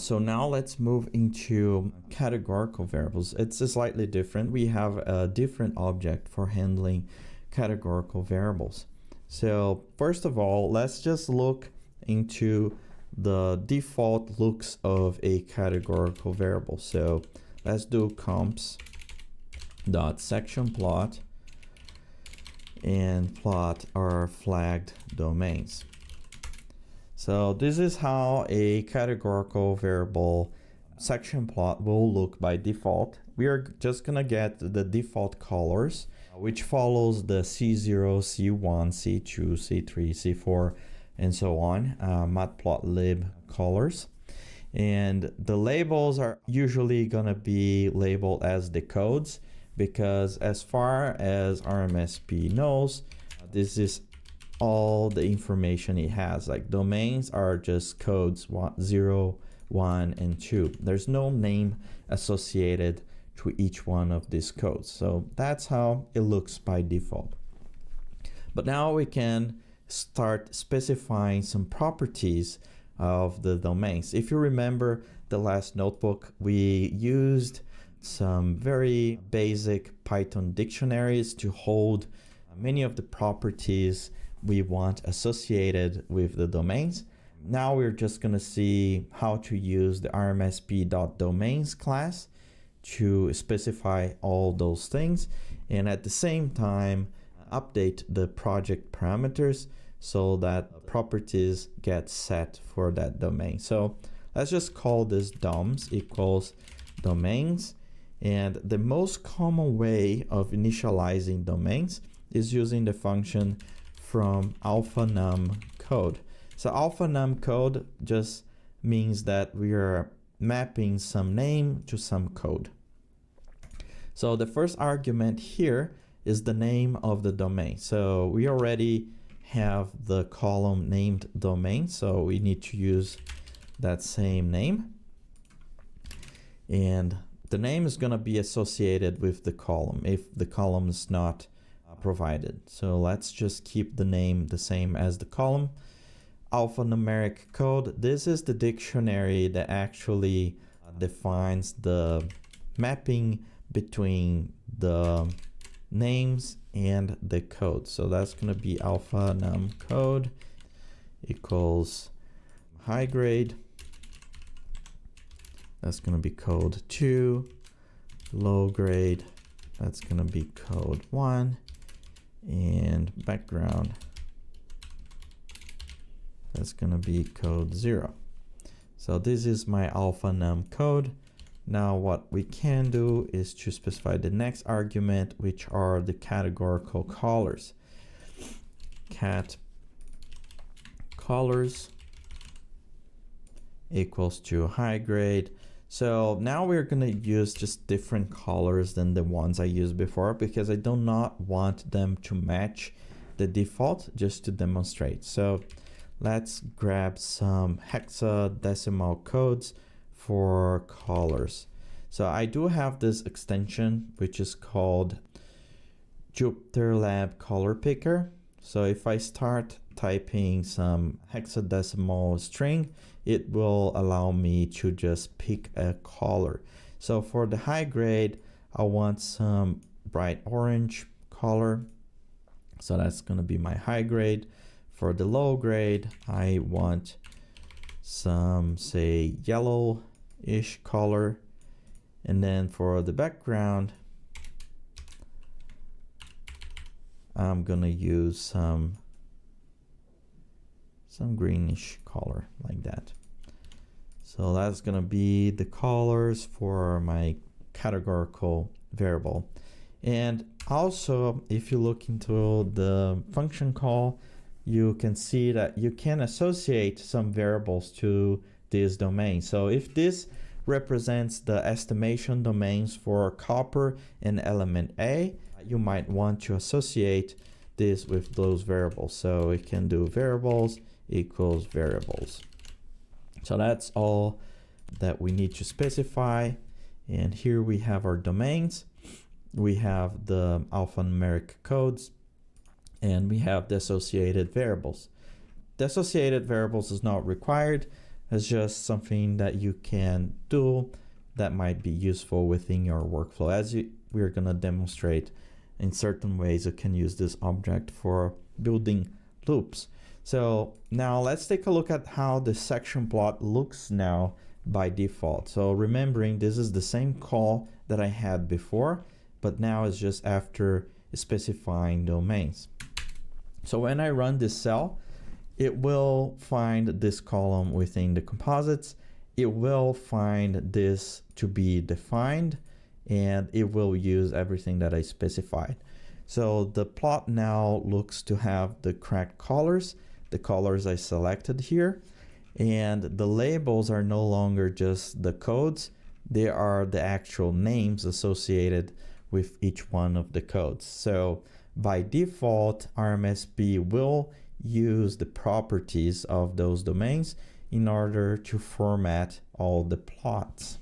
So now let's move into categorical variables. It's slightly different. We have a different object for handling categorical variables. So first of all, let's just look into the default looks of a categorical variable. So let's do comps.sectionPlot and plot our flagged domains. So this is how a categorical variable section plot will look by default. We are just gonna get the default colors, which follows the C0, C1, C2, C3, C4, and so on, matplotlib colors. And the labels are usually gonna be labeled as the codes, because as far as RMSP knows, this is all the information it has. Like domains are just codes 0, 1, and 2. There's no name associated to each one of these codes. So that's how it looks by default. But now we can start specifying some properties of the domains. If you remember the last notebook, we used some very basic Python dictionaries to hold many of the properties we want associated with the domains. Now we're just going to see how to use the RMSP.domains class to specify all those things, and at the same time update the project parameters so that properties get set for that domain. So let's just call this doms equals domains. And the most common way of initializing domains is using the function from alpha_num code. So alpha_num code just means that we are mapping some name to some code. So the first argument here is the name of the domain. So we already have the column named domain, so we need to use that same name. And the name is going to be associated with the column if the column is not provided. So let's just keep the name the same as the column. Alphanumeric code, this is the dictionary that actually defines the mapping between the names and the code. So that's going to be alpha_num code equals high grade. That's going to be code 2. Low grade, that's going to be code 1. And background, that's going to be code 0. So this is my alpha_num code. Now what we can do is to specify the next argument, which are the categorical colors. Cat colors equals to high grade. So now we're going to use just different colors than the ones I used before, because I do not want them to match the default, just to demonstrate. So let's grab some hexadecimal codes for colors. So I do have this extension, which is called JupyterLab Color Picker. So if I start typing some hexadecimal string, it will allow me to just pick a color. So for the high grade, I want some bright orange color. So that's going to be my high grade. For the low grade, I want some, say, yellowish color. And then for the background, I'm gonna use some greenish color like that. So that's gonna be the colors for my categorical variable. And also, if you look into the function call, you can see that you can associate some variables to this domain. So if this represents the estimation domains for copper and element A, you might want to associate this with those variables. So we can do variables equals variables. So that's all that we need to specify. And here we have our domains. We have the alphanumeric codes, and we have the associated variables. The associated variables is not required. It's just something that you can do that might be useful within your workflow. We're going to demonstrate in certain ways you can use this object for building loops. So now let's take a look at how the section plot looks now by default. So remembering this is the same call that I had before, but now it's just after specifying domains. So when I run this cell, it will find this column within the composites. It will find this to be defined, and it will use everything that I specified. So the plot now looks to have the correct colors, the colors I selected here, and the labels are no longer just the codes, they are the actual names associated with each one of the codes. So by default, RMSP will use the properties of those domains in order to format all the plots.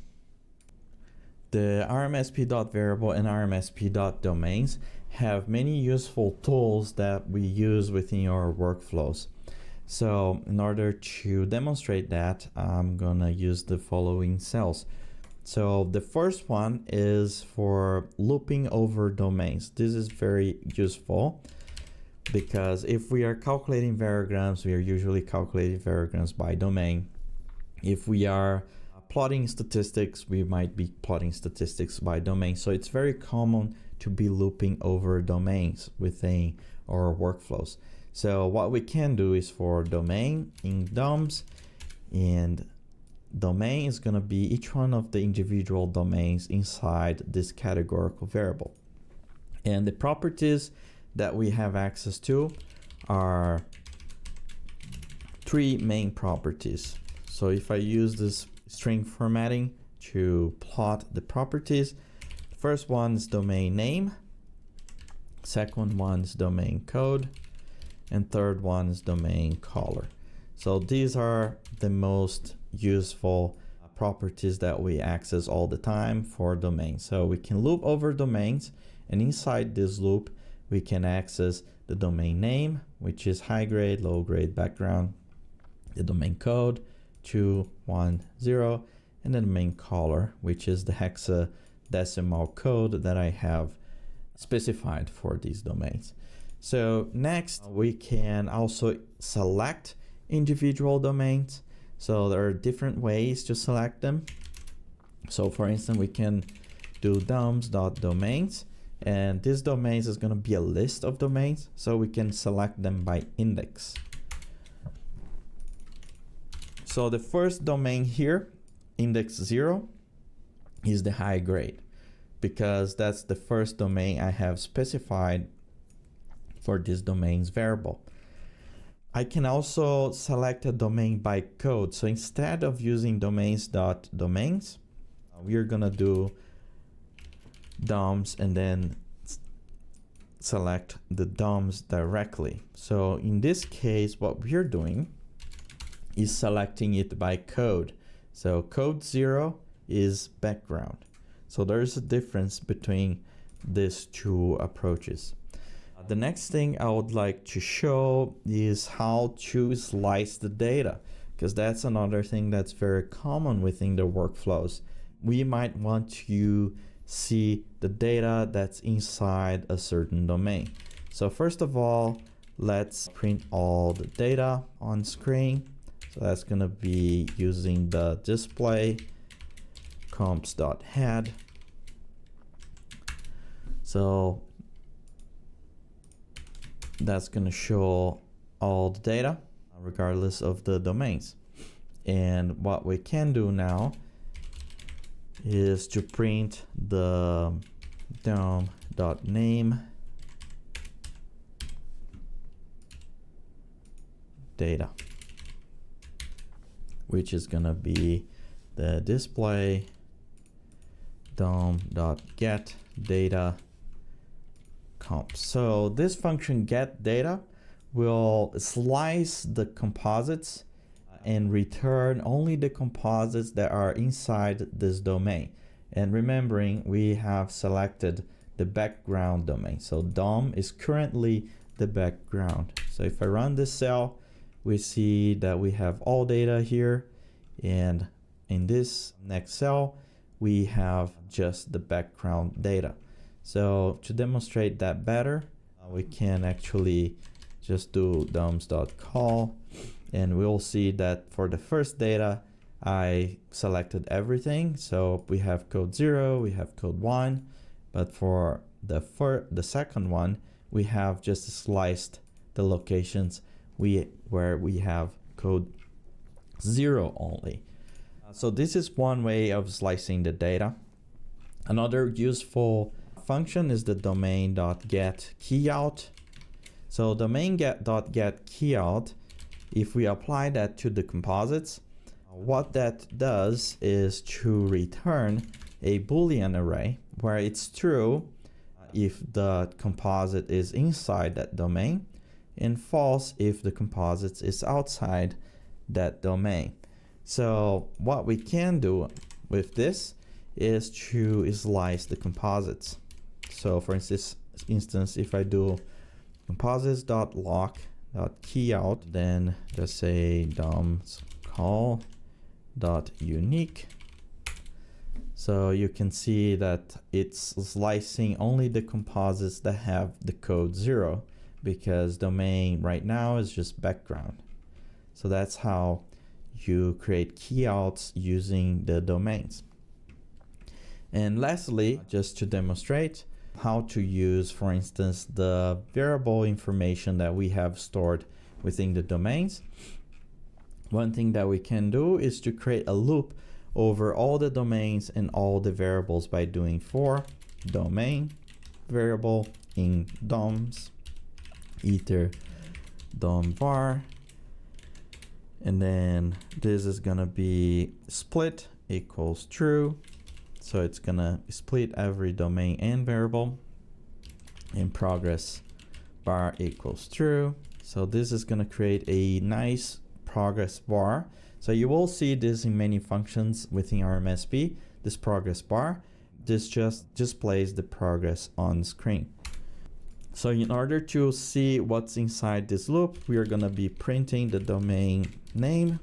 The RMSP.variable and RMSP.domains have many useful tools that we use within our workflows. So in order to demonstrate that, I'm gonna use the following cells. So the first one is for looping over domains. This is very useful because if we are calculating variograms, we are usually calculating variograms by domain. If we are plotting statistics, we might be plotting statistics by domain. So it's very common to be looping over domains within our workflows. So what we can do is for domain in DOMs, and domain is going to be each one of the individual domains inside this categorical variable. And the properties that we have access to are three main properties. So if I use this string formatting to plot the properties, the first one is domain name, second one is domain code, and third one is domain color. So these are the most useful properties that we access all the time for domains. So we can loop over domains, and inside this loop we can access the domain name, which is high grade, low grade, background, the domain code 210, and the domain color, which is the hexadecimal code that I have specified for these domains. So next, we can also select individual domains. So there are different ways to select them. So for instance, we can do doms.domains, and this domains is going to be a list of domains. So we can select them by index. So the first domain here, index 0, is the high grade, because that's the first domain I have specified for this domains variable. I can also select a domain by code. So instead of using domains.domains, we're gonna do DOMs and then select the DOMs directly. So in this case, what we're doing is selecting it by code. So code 0 is background. So there's a difference between these two approaches. The next thing I would like to show is how to slice the data, because that's another thing that's very common within the workflows. We might want to see the data that's inside a certain domain. So first of all, let's print all the data on screen. So that's going to be using the display comps.head. So that's going to show all the data regardless of the domains. And what we can do now is to print the dom.name data, which is going to be the display dom.get data comps. So this function get data will slice the composites and return only the composites that are inside this domain. And remembering, we have selected the background domain. So DOM is currently the background. So if I run this cell, we see that we have all data here, And in this next cell, we have just the background data. So to demonstrate that better, we can actually just do doms.call, and we'll see that for the first data, I selected everything. So we have code 0, we have code 1, but for the second one, we have just sliced the locations where we have code 0 only. So this is one way of slicing the data. Another useful function is the domain.get keyout. So domain.get keyout, if we apply that to the composites, what that does is to return a Boolean array where it's true if the composite is inside that domain, and false if the composite is outside that domain. So what we can do with this is to slice the composites. So for instance, if I do composites.lock.keyout, then just say doms call.unique. So you can see that it's slicing only the composites that have the code 0, because domain right now is just background. So that's how you create keyouts using the domains. And lastly, just to demonstrate how to use, for instance, the variable information that we have stored within the domains, one thing that we can do is to create a loop over all the domains and all the variables by doing for domain variable in doms iter dom var, and then this is gonna be split equals true. So it's gonna split every domain and variable, in progress bar equals true. So this is gonna create a nice progress bar. So you will see this in many functions within RMSP, this progress bar. This just displays the progress on screen. So in order to see what's inside this loop, we are gonna be printing the domain name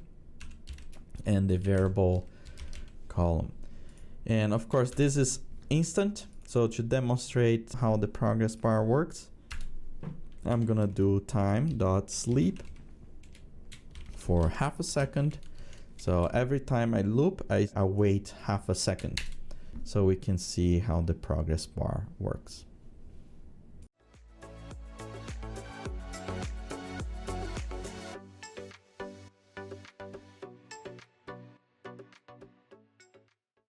and the variable column. And of course, this is instant. So to demonstrate how the progress bar works, I'm gonna do time.sleep for half a second. So every time I loop, I wait half a second, so we can see how the progress bar works.